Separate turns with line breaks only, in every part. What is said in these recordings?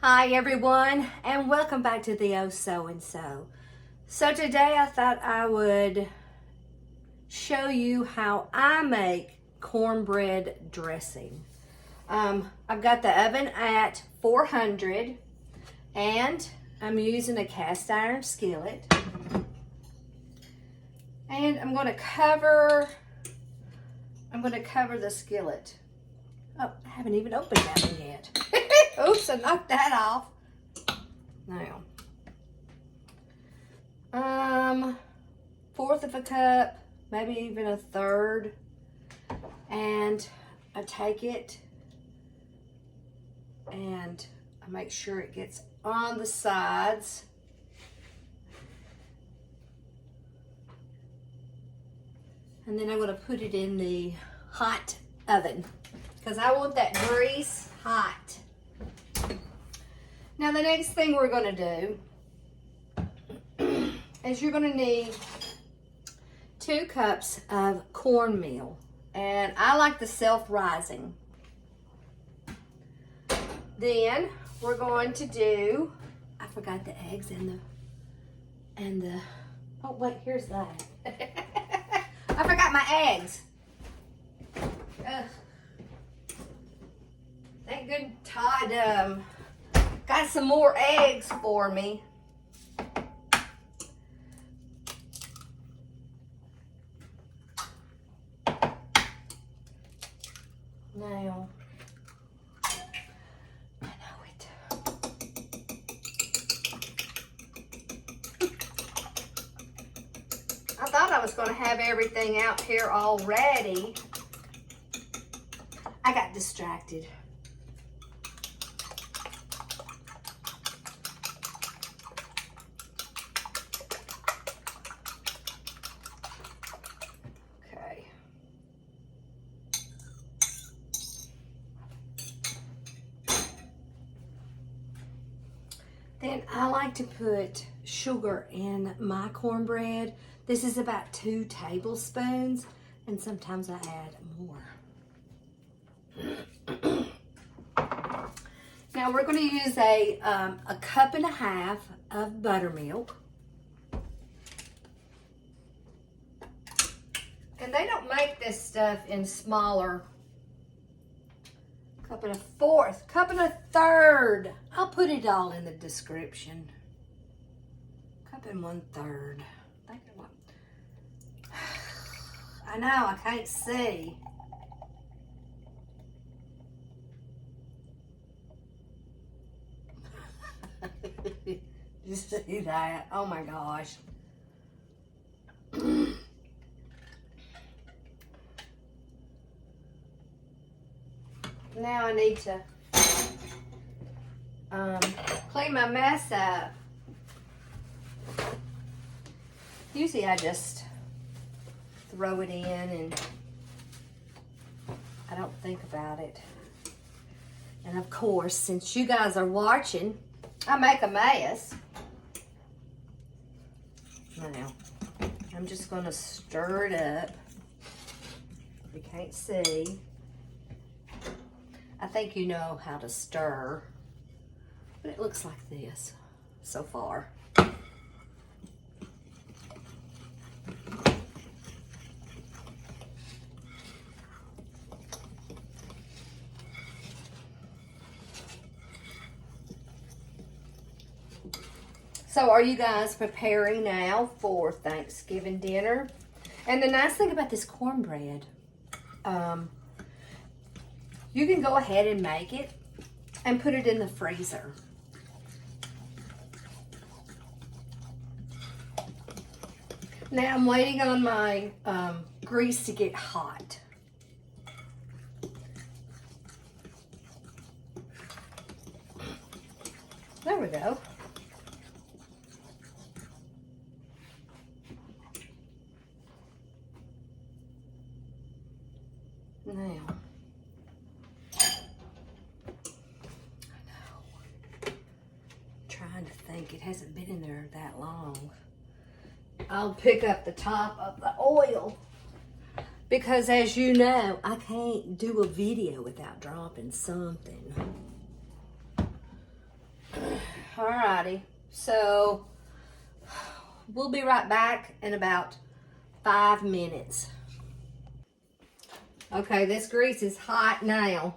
Hi everyone, and welcome back to the Oh So and So. So today I thought I would show you how I make cornbread dressing. I've got the oven at 400 and I'm using a cast iron skillet. And I'm going to cover the skillet. Oh, I haven't even opened that one yet. Oops, I knocked that off. Now, fourth of a cup, maybe even a third. And I take it and I make sure it gets on the sides. And then I'm going to put it in the hot oven because I want that grease hot. Now the next thing we're going to do is you're going to need 2 cups of cornmeal. And I like the self-rising. Then we're going to do, I forgot the eggs and the, oh wait, here's that. I forgot my eggs. Ugh. Thank good Todd got some more eggs for me. Now, I know it. I thought I was going to have everything out here already. I got distracted. Okay. Then I like to put sugar in my cornbread. This is about 2 tablespoons, and sometimes I add more. Now we're going to use a 1.5 cups of buttermilk. And they don't make this stuff in smaller. 1 1/4 cup, 1 1/3. I'll put it all in the description. 1 1/3 cup. I know, I can't see. You see that? Oh my gosh. Now I need to clean my mess up. Usually I just throw it in and I don't think about it. And of course, since you guys are watching, I make a mess. Now, I'm just going to stir it up. You can't see. I think you know how to stir, but it looks like this so far. So are you guys preparing now for Thanksgiving dinner? And the nice thing about this cornbread, you can go ahead and make it and put it in the freezer. Now I'm waiting on my grease to get hot. There we go. Now, trying to think, it hasn't been in there that long. I'll pick up the top of the oil because, as you know, I can't do a video without dropping something. Alrighty, so we'll be right back in about 5 minutes. Okay, this grease is hot now.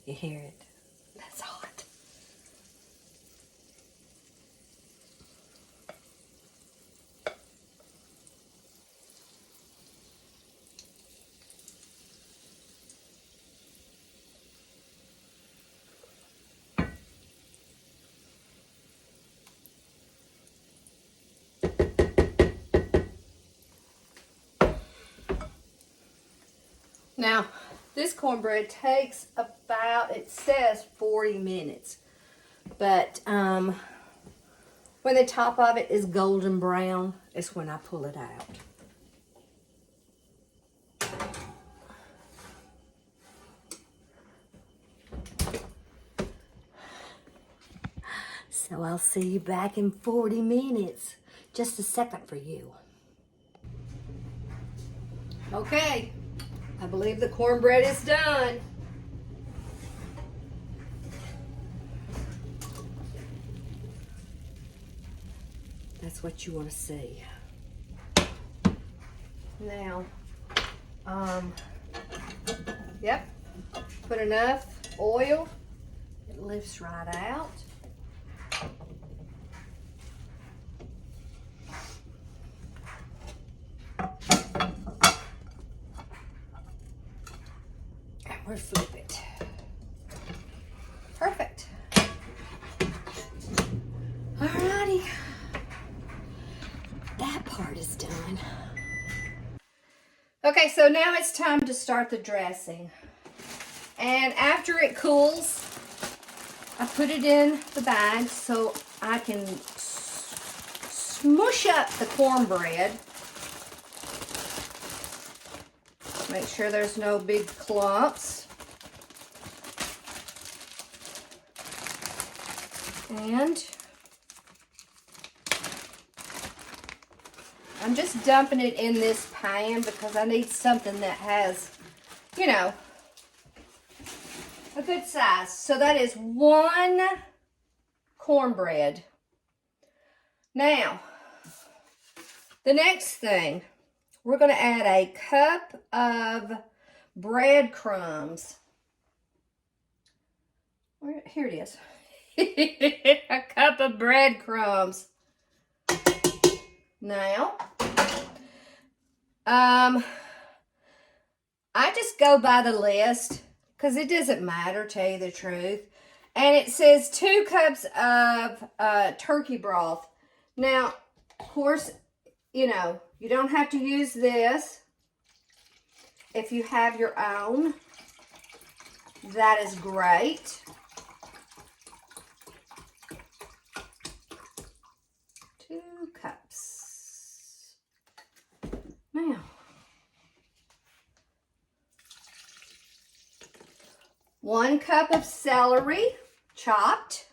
You hear it? That's hot. Now, this cornbread takes about, it says 40 minutes. But when the top of it is golden brown, is when I pull it out. So I'll see you back in 40 minutes. Just a second for you. Okay, I believe the cornbread is done. That's what you want to see. Now, yep, put enough oil. It lifts right out. And we'll flip it. Perfect. Alrighty. That part is done. Okay, so now it's time to start the dressing. And after it cools, I put it in the bag so I can smush up the cornbread. Make sure there's no big clumps. And I'm just dumping it in this pan because I need something that has, you know, a good size. So that is 1 cornbread. Now, the next thing, we're going to add a cup of breadcrumbs. Here it is. A cup of breadcrumbs. Now, I just go by the list because it doesn't matter, tell you the truth. And it says 2 cups of turkey broth. Now, of course, you know, you don't have to use this. If you have your own, that is great. 2 cups. Now, one cup of celery, chopped.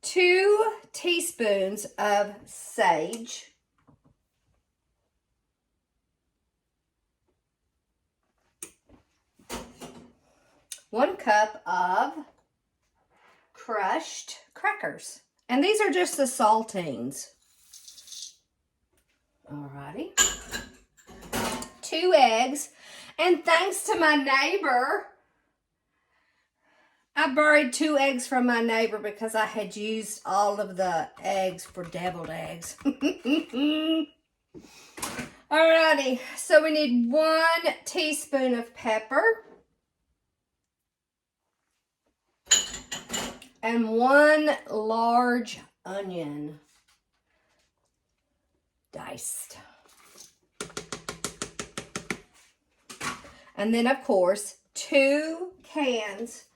2 teaspoons of sage. 1 cup of crushed crackers. And these are just the saltines. Alrighty. 2 eggs. And thanks to my neighbor, I borrowed 2 eggs from my neighbor because I had used all of the eggs for deviled eggs. Alrighty, so we need 1 teaspoon of pepper. And 1 large onion, diced. And then, of course, 2 cans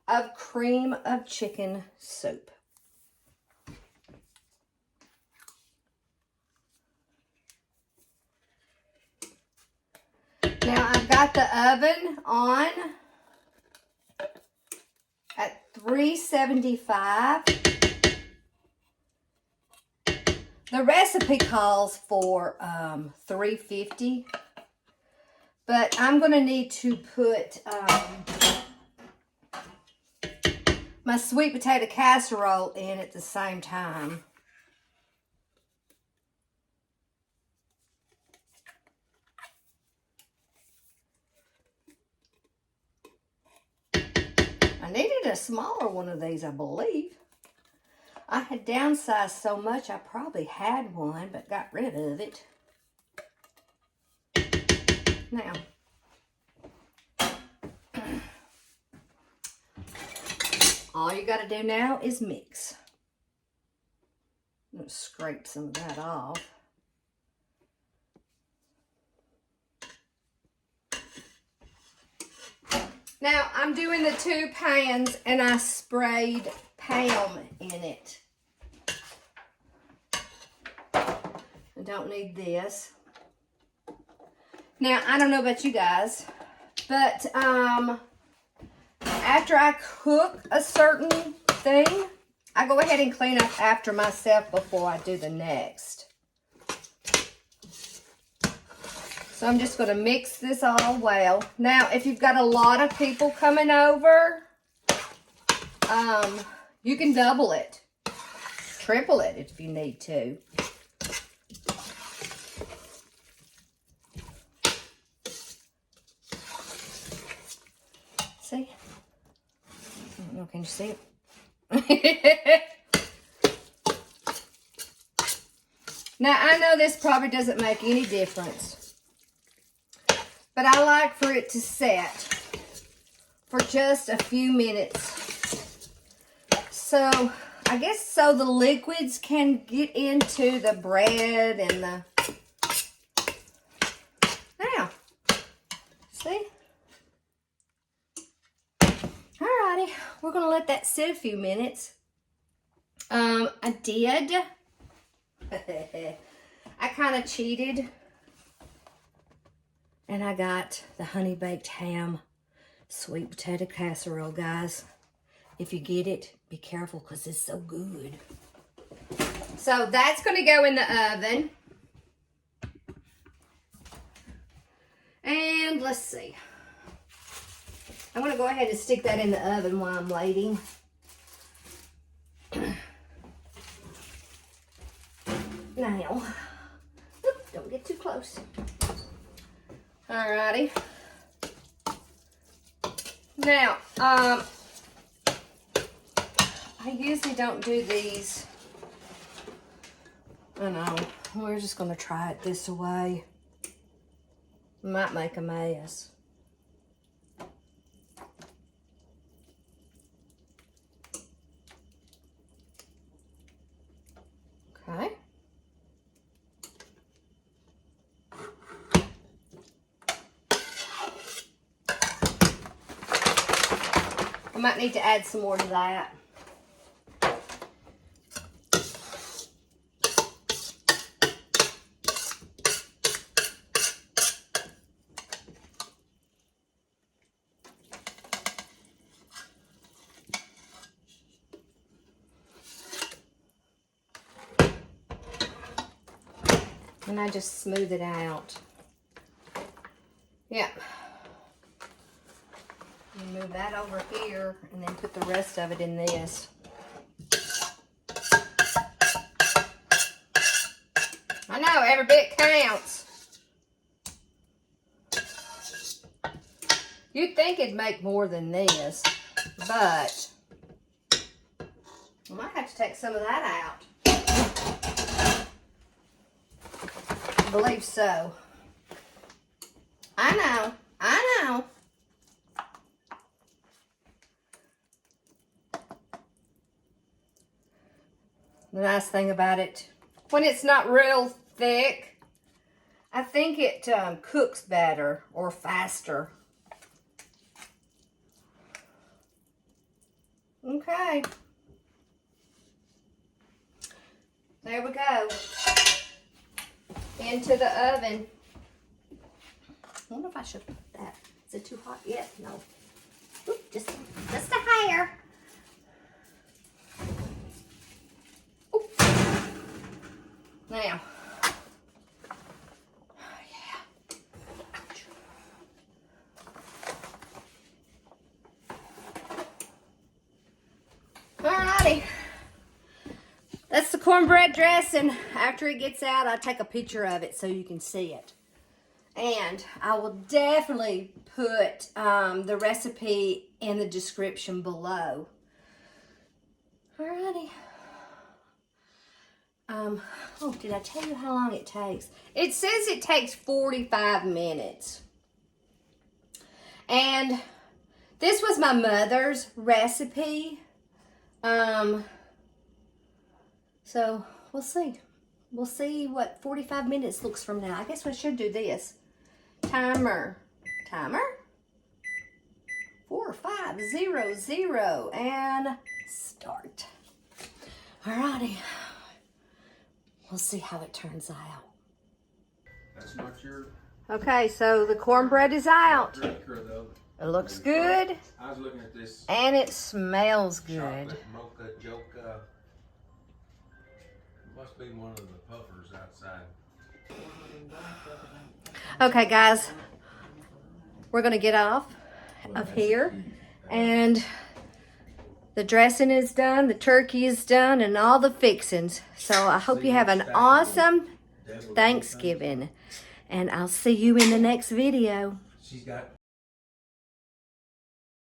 of cream of chicken soup. got the oven on at 375. The recipe calls for 350, but I'm going to need to put my sweet potato casserole in at the same time. I needed a smaller one of these, I believe. I had downsized so much I probably had one, but got rid of it. Now, all you got to do now is mix. I'm going to scrape some of that off. Now, I'm doing the 2 pans, and I sprayed Pam in it. I don't need this. Now, I don't know about you guys, but after I cook a certain thing, I go ahead and clean up after myself before I do the next. So I'm just going to mix this all well. Now, if you've got a lot of people coming over, you can double it, triple it if you need to. See? I don't know, can you see it? Now, I know this probably doesn't make any difference, but I like for it to set for just a few minutes. So, I guess so the liquids can get into the bread and the... Now, see? Alrighty, we're going to let that sit a few minutes. I did. I kind of cheated. And I got the honey baked ham sweet potato casserole, guys. If you get it, be careful because it's so good. So that's going to go in the oven. And let's see. I'm going to go ahead and stick that in the oven while I'm waiting. Now, don't get too close. Alrighty. Now, I usually don't do these. I know. We're just going to try it this way. Might make a mess. Okay. I might need to add some more to that. And I just smooth it out. Yeah. Move that over here and then put the rest of it in this. I know, every bit counts. You'd think it'd make more than this, but I might have to take some of that out. I believe so. I know. The nice thing about it, when it's not real thick, I think it cooks better or faster. Okay. There we go. Into the oven. I wonder if I should put that Is it too hot yet? No. Oop, just a hair. Oop. Now. Alrighty. That's the cornbread dressing. After it gets out, I'll take a picture of it so you can see it. And I will definitely put the recipe in the description below. Alrighty. Oh, did I tell you how long it takes? It says it takes 45 minutes. And this was my mother's recipe. So we'll see. We'll see what 45 minutes looks from now. I guess we should do this. Timer. 4, 5, 0, 0, and start. Alrighty. We'll see how it turns out.
That's not your
Okay, so the cornbread is out.
drinker, though.
It looks good.
I was looking at this
And it smells good.
chocolate mocha joke. Must be one of the puffers outside.
Okay, guys. We're going to get off of here. And the dressing is done. The turkey is done. And all the fixings. So I hope you have an awesome Thanksgiving. And I'll see you in the next video.
She's got